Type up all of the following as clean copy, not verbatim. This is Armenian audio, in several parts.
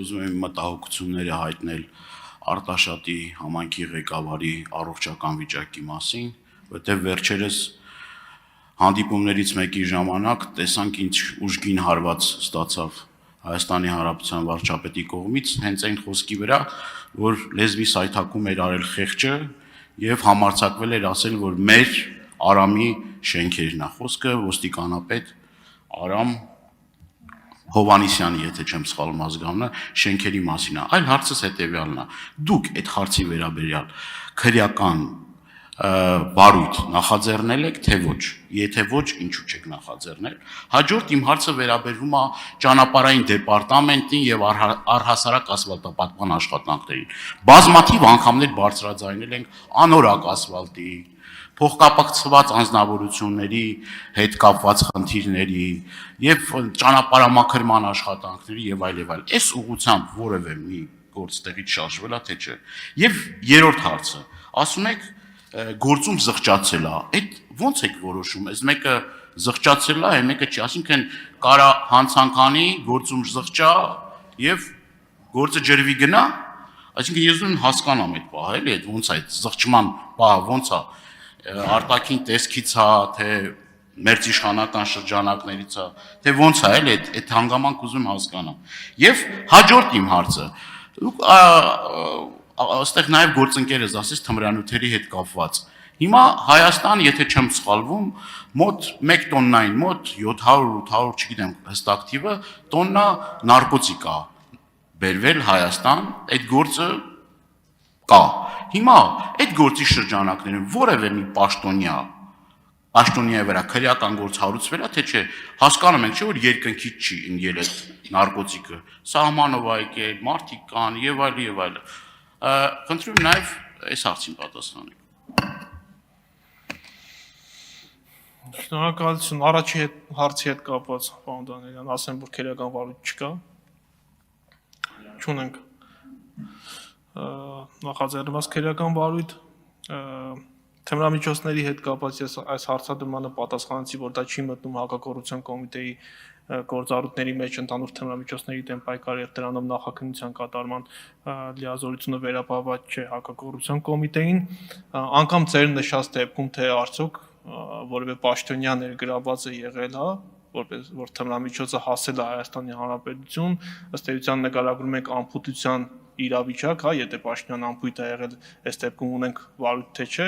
ուզում եմ մտահոգությունները հայտնել Արտաշատի համայնքի ղեկավարի առողջական վիճակի մասին, որտեղ վերջերս հանդիպումներից մեկի ժամանակ տեսանք ինչ ուժգին հարված ստացավ Հայաստանի Հանրապետության վարչապետի կողմից հենց այն խոսքի վրա, որ լեզվի սայթակում էր արել խեղճը եւ համարձակվել էր ասել, որ մեր Արամի շենքերն է խոսքը ոստիկանապետ Արամ Հովանիսյանի, եթե չեմ սխալվում ազգանունը, շենքերի մասին է։ Այլ հարցս հետեւյալն է. դուք այդ հարցի վերաբերյալ քրեական բարույթ նախաձեռնել եք, թե ոչ։ Եթե ոչ, ինչու չեք նախաձեռնել։ Հաջորդ իմ հարցը վերաբերում է ճանապարհային դեպարտամենտին եւ առհասարակ ասֆալտապատման աշխատանքներին։ Բազմաթիվ անգամներ բարձրաձայնել ենք անորակ ասֆալտի, փոխկապակցված անձնավորությունների հետ կապված խնդիրների եւ ճանապարհամաքրման աշխատանքների եւ այլ եւ այլ։ Այս ուղղությամբ որևէ մի գործ տեղից շարժվել է, թե չէ։ Եվ երրորդ հարցը, ասում եք գործում զղջացել է։ Այդ ո՞նց եք որոշում։ Այս մեկը զղջացել է, այն մեկը չի, այսինքն կարա հանցանքանի գործում զղջա եւ գործը ջրվի գնա։ Այսինքն ես ուզում եմ հասկանամ այդ պահը, էլի, այդ ո՞նց է, այդ զղջման պահը ո՞նց է, արտաքին տեսքից է, թե մերձիշխանական շրջանակներից է, թե ո՞նց է, էլի, այդ հանգամանք ուզում եմ հասկանամ։ Եվ հաջորդ իմ հարցը, դուք այստեղ նաև գործընկերս ասես թմրանյութերի հետ կապված։ Հիմա Հայաստան, եթե չեմ սխալվում, մոտ 1 տոննային, մոտ 700-800, չգիտեմ հստակ թիվը, տոննա նարկոտիկ է բերվել Հայաստան, այդ գործը կա։ Հիմա այդ գործի շրջանակներում որևէ մի պաշտոնյայի վրա քրեական գործ հարուցվել է, թե չէ, հասկանում ենք, չէ՞ որ երկնքից չի ընկել այդ նարկոտիկը, սահմանով է եկել, մարդիկ կան եւ այլ եւ այլ։ Խնդրում եմ նաև այս հարցին պատասխանել։ Շնորհակալություն։ Առաջի հարցի հետ կապված, պարոն Դանիելյան, ասեմ, որ քրեական վարույթ չկա։ Չունենք նախաձեռնված քրեական վարույթ։ Թմրամիջոցների հետ կապված ես այս հարցադրմանը պատասխանեցի, որ դա չի մտնում հակակոռուպցիոն կոմիտեի գործառույթների մեջ ընդհանուր թմրամիջոցների դեմ պայքարի եւ դրանով նախաքննության կատարման լիազորությունը վերապահված չէ հակակոռուպցիոն կոմիտեին, անգամ ձեր նշած դեպքում թե արդյոք որևէ պաշտոնյա ներգրավված է եղել, հա, որ թմրամիջոցը հասել է Հայաստանի Հանրապետություն, ըստ էության նկարագրում եք անփութության իրավիճակ, հա, եթե պաշտոնյան անփույթ է եղել, այս դեպքում ունենք վարույթ թե չէ,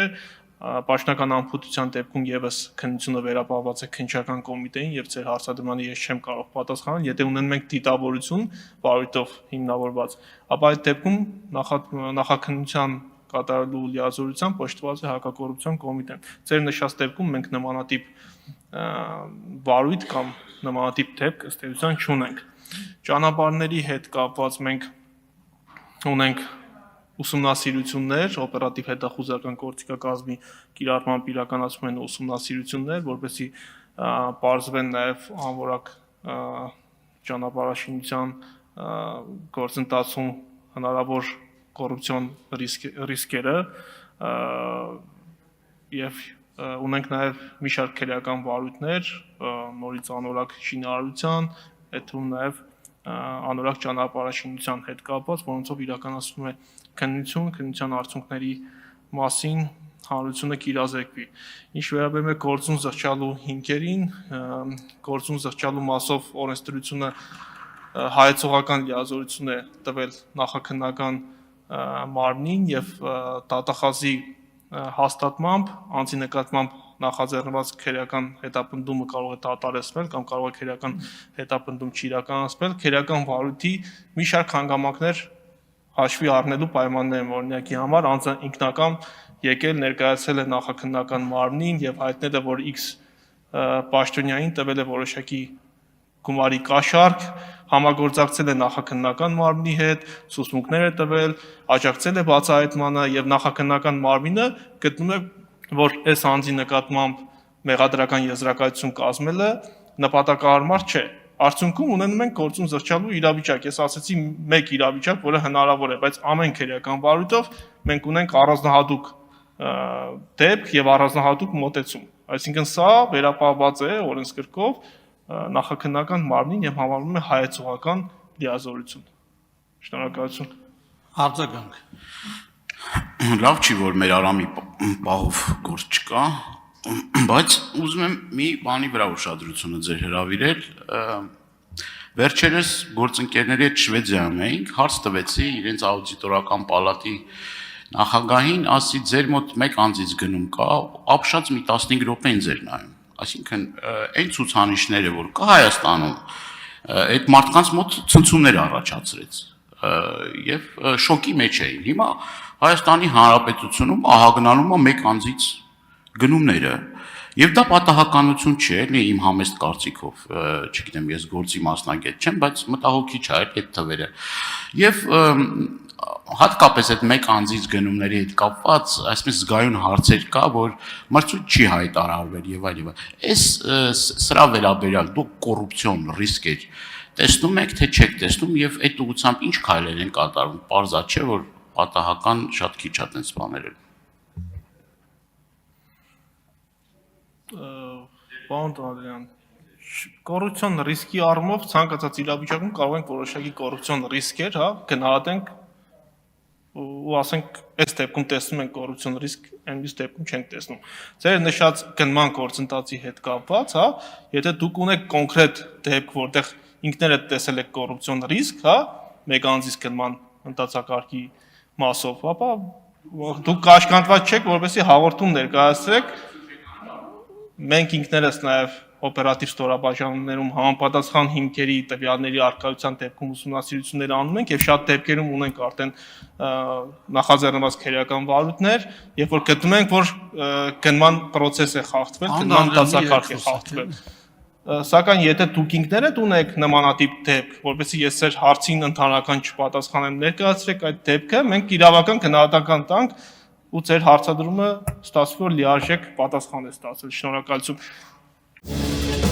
պաշտոնական անփութության դեպքում եւս քննությունը վերապահված է քննչական կոմիտեին եւ ձեր հարցադրմանը ես չեմ կարող պատասխանել, եթե ունենում ենք դիտավորություն վարույթով հիմնավորված, ապա այդ դեպքում նախաքննության կատարելու լիազորությամբ պաշտված է հակակոռուպցիոն կոմիտեն։ Ձեր նշած դեպքում մենք նմանատիպ վարույթ կամ նմանատիպ դեպք ըստ էության չունենք։ Ճանապարհների հետ կապված մենք ունենք ուսումնասիրություններ, օպերատիվ հետախուզական գործիքակազմի կիրառմամբ իրականացում են ուսումնասիրություններ, որպեսզի պարզվեն նաև անորակ ճանապարհաշինության գործընթացում հնարավոր կոռուպցիոն ռիսկերը եւ ունենք նաև մի շարք քրեական վարույթներ, նորից անորակ շինարարության, այդ թվում նաև անորակ ճանապարհաշինության հետ կապված, որոնցով իրականացվում է քննության արդյունքների մասին հանրությունը կիրազեկվի։ Ինչ վերաբերում է գործուն զղջալու հիմքերին, գործուն զղջալու մասով օրենսդրությունը հայեցողական լիազորություն է տվել նախաքննական մարմնին եւ դատախազի հաստատմամբ անձի նկատմամբ նախաձեռնված քրեական հետապնդումը կարող է դատարեցվել կամ կարող է քրեական հետապնդում չիրականացվել, քրեական վարույթի մի շարք հանգամանքներ հաշվի առնելու պայմաններ են, օրինակի համար անձը ինքնական եկել ներկայացել է նախաքննական մարմնին եւ հայտնել է, որ X պաշտոնյային տվել է որոշակի գումարի կաշառք, համագործակցել է նախաքննական մարմնի հետ, ցուցմունքներ է տվել, աջակցել է բացահայտմանը եւ նախաքննական մարմինը գտնում է, որ այս անձի նկատմամբ մեղադրական եզրակացություն կազմելը նպատակահարմար չէ։ Արդյունքում ունենում ենք գործուն զղջալու իրավիճակ։ Ես ասացի մեկ իրավիճակ, որը հնարավոր է, բայց ամեն քրեական վարույթով մենք ունենք առանձնահատուկ դեպք եւ առանձնահատուկ մոտեցում։ Այսինքն սա վերապահված է օրենսգրքով նախաքննական մարմնին եւ համարվում է հայեցողական լիազորություն։ Շնորհակալություն։ Արձագանք։ Լավ չի, որ մեր Արամի պահով գործ չկա, բայց ուզում եմ մի բանի վրա ուշադրությունը ձեր հրավիրել։ Վերջերս գործընկերների հետ Շվեդիայում էինք, հարց տվեցի իրենց աուդիտորական պալատի նախագահին, ասի ձեր մոտ մեկ անձից գնում կա, ապշած մի 15 րոպե ձեր նայում։ Այսինքն այն ցուցանիշները, որ կա Հայաստանում, այդ մարդկանց մոտ ցնցումներ առաջացրեց եւ շոկի մեջ էին։ Հիմա Հայաստանի Հանրապետությունում ահագնանում է մեկ անձից գնումները եւ դա պատահականություն չէ, էլի իմ համեստ կարծիքով, չգիտեմ, ես գործի մասնագետ չեմ, բայց մտահոգիչ է այդ թվերը։ Եվ հատկապես այդ մեկ անձից գնումների հետ կապված այսպես զգայուն հարցեր կա, որ մրցույթ չի հայտարարվել եւ այլ եւ այլ։ Այս սրա վերաբերյալ դուք կոռուպցիոն ռիսկեր տեսնում եք, թե չեք տեսնում եւ այդ ուղղությամբ ինչ քայլեր են կատարվում։ Պարզա չէ, որ պատահական շատ քիչ է տես բաները։ Պարոն Անդրեյան, կոռուպցիոն ռիսկի առումով ցանկացած իրավիճակում կարող ենք որոշակի կոռուպցիոն ռիսկեր, հա, գնահատենք ու ասենք, այս դեպքում տեսնում ենք կոռուպցիոն ռիսկ, այնպես դեպքում չենք տեսնում։ Ձեր նշած գնման գործընթացի հետ կապված, հա, եթե դուք ունեք կոնկրետ դեպք, որտեղ ինքներդ տեսել եք կոռուպցիոն ռիսկ, հա, մեկ անձից գնման ընթացակարգի մասով, ապա դուք կաշկանդված չեք, որպեսզի հաղորդում ներկայացրեք։ Մենք ինքներս նաև օպերատիվ ստորաբաժանումներում համապատասխան հիմքերի տվյալների առկայության դեպքում ուսումնասիրություններ անում ենք եւ շատ դեպքերում ունենք արդեն նախաձեռնված քերական վարույթներ, երբ որ գտնում ենք, որ գնման process է խախտվել, գնման ընթացակարգ է խախտվել։ Սակայն եթե դուք ինքներդ ունեք նմանատիպ դեպք, որովհետեւ ես ձեր հարցին ընդհանրական չպատասխանեմ, ներկայացրեք այդ դեպքը, մենք իրավական գնահատական տանք ու ձեր հարցադրումը ստացվի որ լիարժեք պատասխան է ստացել։ Շնորհակալություն։